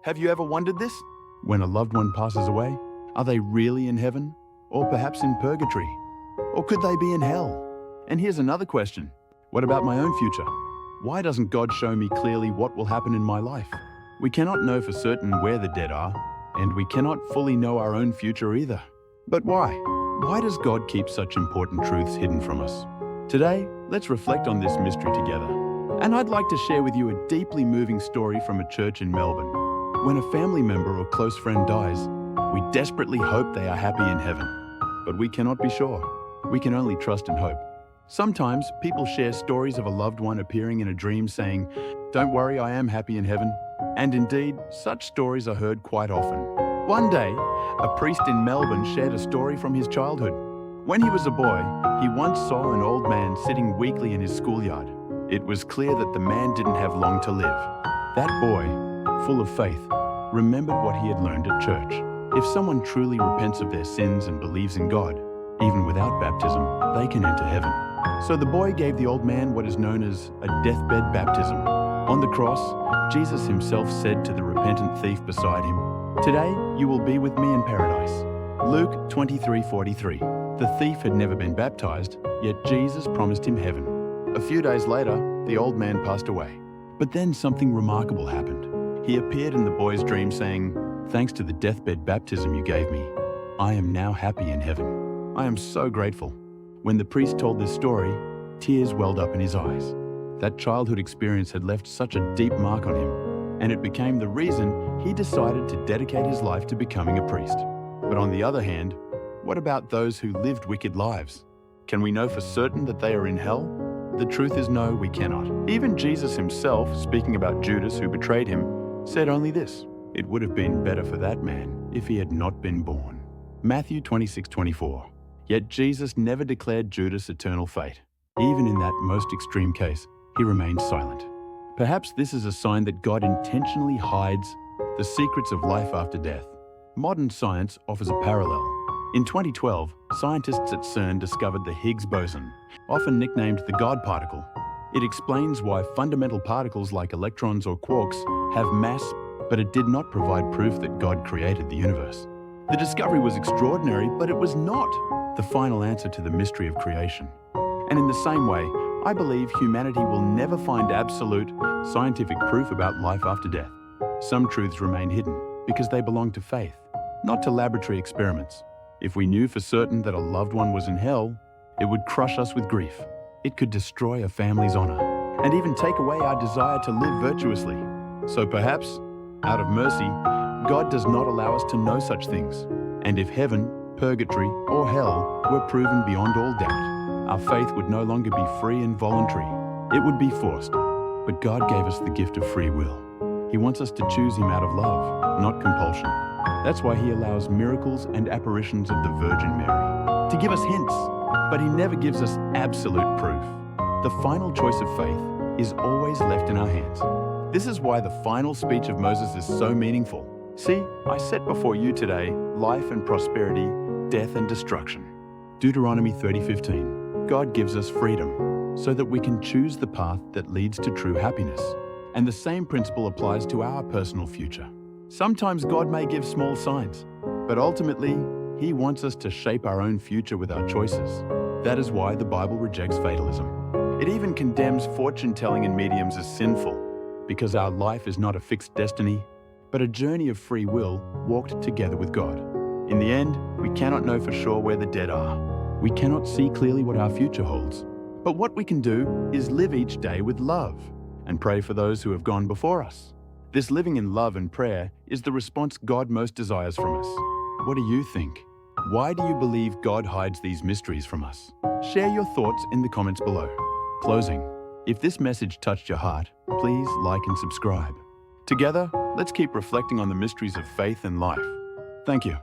Have you ever wondered this? When a loved one passes away, are they really in heaven? Or perhaps in purgatory? Or could they be in hell? And here's another question. What about my own future? Why doesn't God show me clearly what will happen in my life? We cannot know for certain where the dead are, and we cannot fully know our own future either. But why? Why does God keep such important truths hidden from us? Today, let's reflect on this mystery together. And I'd like to share with you a deeply moving story from a church in Melbourne. When a family member or close friend dies, we desperately hope they are happy in heaven. But we cannot be sure. We can only trust and hope. Sometimes people share stories of a loved one appearing in a dream saying, "Don't worry, I am happy in heaven." And indeed, such stories are heard quite often. One day, a priest in Melbourne shared a story from his childhood. When he was a boy, he once saw an old man sitting weakly in his schoolyard. It was clear that the man didn't have long to live. That boy, full of faith, remembered what he had learned at church. If someone truly repents of their sins and believes in God, even without baptism, they can enter heaven. So the boy gave the old man what is known as a deathbed baptism. On the cross, Jesus himself said to the repentant thief beside him, "Today you will be with me in paradise." Luke 23:43. The thief had never been baptized, yet Jesus promised him heaven. A few days later, the old man passed away. But then something remarkable happened. He appeared in the boy's dream saying, "Thanks to the deathbed baptism you gave me, I am now happy in heaven. I am so grateful." When the priest told this story, tears welled up in his eyes. That childhood experience had left such a deep mark on him, and it became the reason he decided to dedicate his life to becoming a priest. But on the other hand, what about those who lived wicked lives? Can we know for certain that they are in hell? The truth is no, we cannot. Even Jesus himself, speaking about Judas who betrayed him, said only this: "It would have been better for that man if he had not been born." Matthew 26:24. Yet Jesus never declared Judas eternal fate. Even in that most extreme case, he remained silent. Perhaps this is a sign that God intentionally hides the secrets of life after death. Modern science offers a parallel. In 2012, scientists at CERN discovered the Higgs boson, often nicknamed the God particle. It explains why fundamental particles like electrons or quarks have mass, but it did not provide proof that God created the universe. The discovery was extraordinary, but it was not the final answer to the mystery of creation. And in the same way, I believe humanity will never find absolute scientific proof about life after death. Some truths remain hidden because they belong to faith, not to laboratory experiments. If we knew for certain that a loved one was in hell, it would crush us with grief. It could destroy a family's honor and even take away our desire to live virtuously. So perhaps, out of mercy, God does not allow us to know such things. And if heaven, purgatory, or hell were proven beyond all doubt, our faith would no longer be free and voluntary. It would be forced. But God gave us the gift of free will. He wants us to choose Him out of love, not compulsion. That's why He allows miracles and apparitions of the Virgin Mary to give us hints, but He never gives us absolute proof. The final choice of faith is always left in our hands. This is why the final speech of Moses is so meaningful. "See, I set before you today life and prosperity, death and destruction." Deuteronomy 30:15. God gives us freedom so that we can choose the path that leads to true happiness. And the same principle applies to our personal future. Sometimes God may give small signs, but ultimately, He wants us to shape our own future with our choices. That is why the Bible rejects fatalism. It even condemns fortune-telling and mediums as sinful, because our life is not a fixed destiny, but a journey of free will walked together with God. In the end, we cannot know for sure where the dead are. We cannot see clearly what our future holds. But what we can do is live each day with love and pray for those who have gone before us. This living in love and prayer is the response God most desires from us. What do you think? Why do you believe God hides these mysteries from us? Share your thoughts in the comments below. Closing. If this message touched your heart, please like and subscribe. Together, let's keep reflecting on the mysteries of faith and life. Thank you.